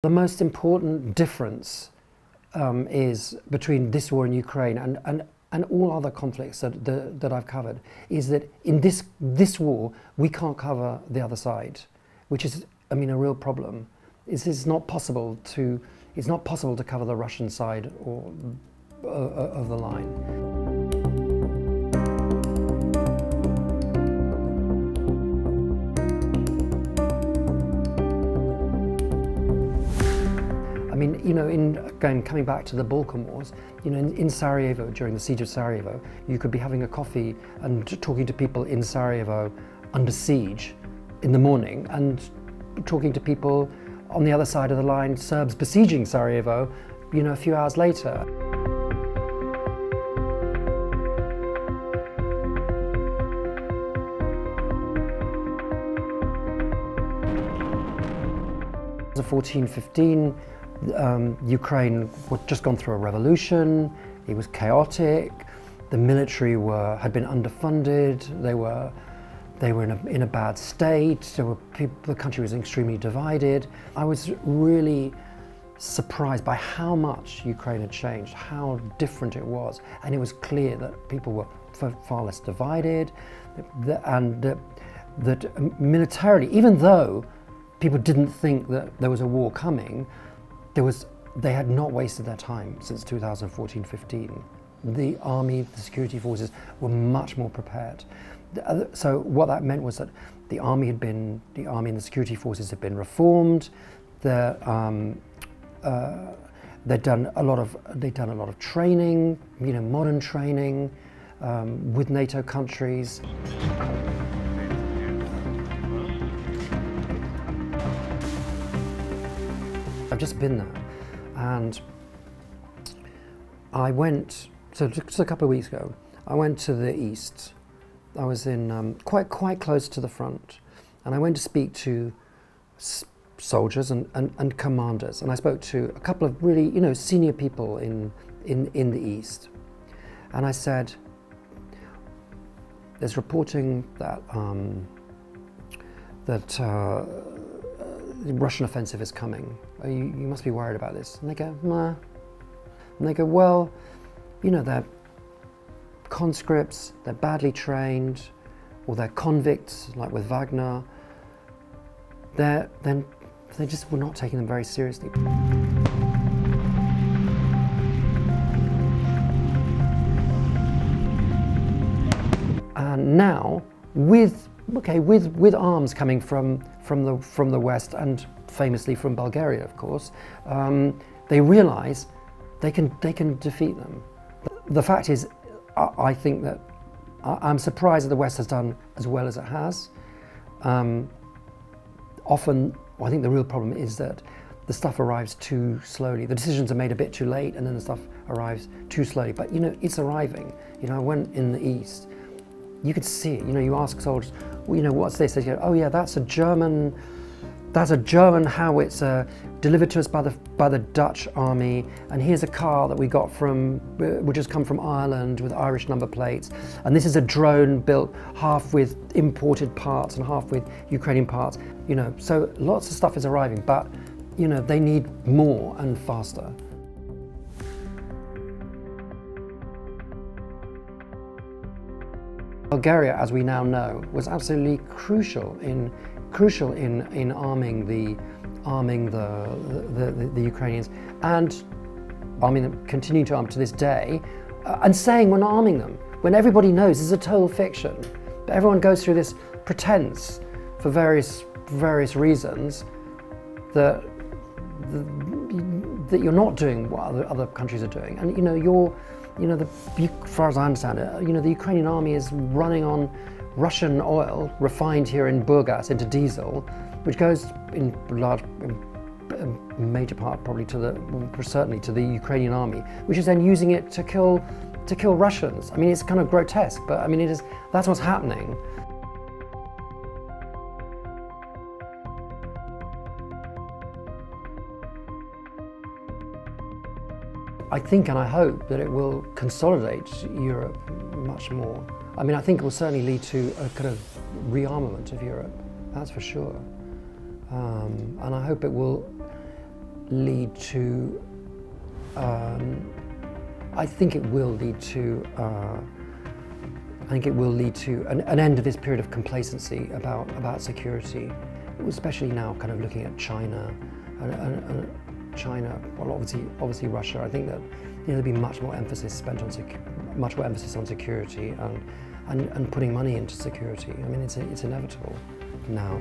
The most important difference is between this war in Ukraine and all other conflicts that I've covered is that in this war we can't cover the other side, which is, I mean, a real problem. It's not possible to cover the Russian side of the line. I mean, you know, coming back to the Balkan Wars, you know, in Sarajevo, during the siege of Sarajevo, you could be having a coffee and talking to people in Sarajevo under siege in the morning, and talking to people on the other side of the line, Serbs besieging Sarajevo, you know, a few hours later. In 14-15, Ukraine had just gone through a revolution. It was chaotic. The military had been underfunded. They were in a bad state. The country was extremely divided. I was really surprised by how much Ukraine had changed, how different it was, and it was clear that people were far less divided, and that militarily, even though people didn't think that there was a war coming, they had not wasted their time since 2014-15. The army, the security forces were much more prepared. So what that meant was that the army and the security forces had been reformed. They'd done a lot of training, you know, modern training with NATO countries. I've just been there, and I went, so just a couple of weeks ago, I went to the east. I was in quite close to the front, and I went to speak to soldiers and commanders, and I spoke to a couple of really, you know, senior people in the east, and I said, there's reporting that the Russian offensive is coming. You must be worried about this. And they go, nah. And they go, well, you know, they're conscripts, they're badly trained, or they're convicts, like with Wagner. They just were not taking them very seriously. And now, with arms coming from the West, and famously from Bulgaria, of course, they realise they can defeat them. The fact is, I think that I'm surprised that the West has done as well as it has. Often, I think the real problem is that the stuff arrives too slowly. The decisions are made a bit too late, and then the stuff arrives too slowly. But you know, it's arriving. You know, I went in the East. You could see it. You know, you ask soldiers, well, you know, what's this? They go, oh yeah, that's a German howitzer delivered to us by the Dutch army, and here's a car that we got which has come from Ireland with Irish number plates, and this is a drone built half with imported parts and half with Ukrainian parts. You know, so lots of stuff is arriving, but you know, they need more and faster. Bulgaria, as we now know, was absolutely crucial in arming the Ukrainians, and arming them, continuing to arm to this day, and saying we're not arming them, when everybody knows this is a total fiction. But everyone goes through this pretense for various reasons that you're not doing what other countries are doing, and you know as far as I understand it, you know, the Ukrainian army is running on Russian oil refined here in Burgas into diesel, which goes in major part probably certainly to the Ukrainian army, which is then using it to kill Russians. I mean, it's kind of grotesque, but I mean, that's what's happening. I think and I hope that it will consolidate Europe much more. I mean, I think it will certainly lead to a kind of rearmament of Europe, that's for sure. And I hope it will lead to, I think it will lead to an end of this period of complacency about security, especially now kind of looking at China and China, well obviously Russia. I think that there'll be much more emphasis spent on security and putting money into security. I mean, it's inevitable now.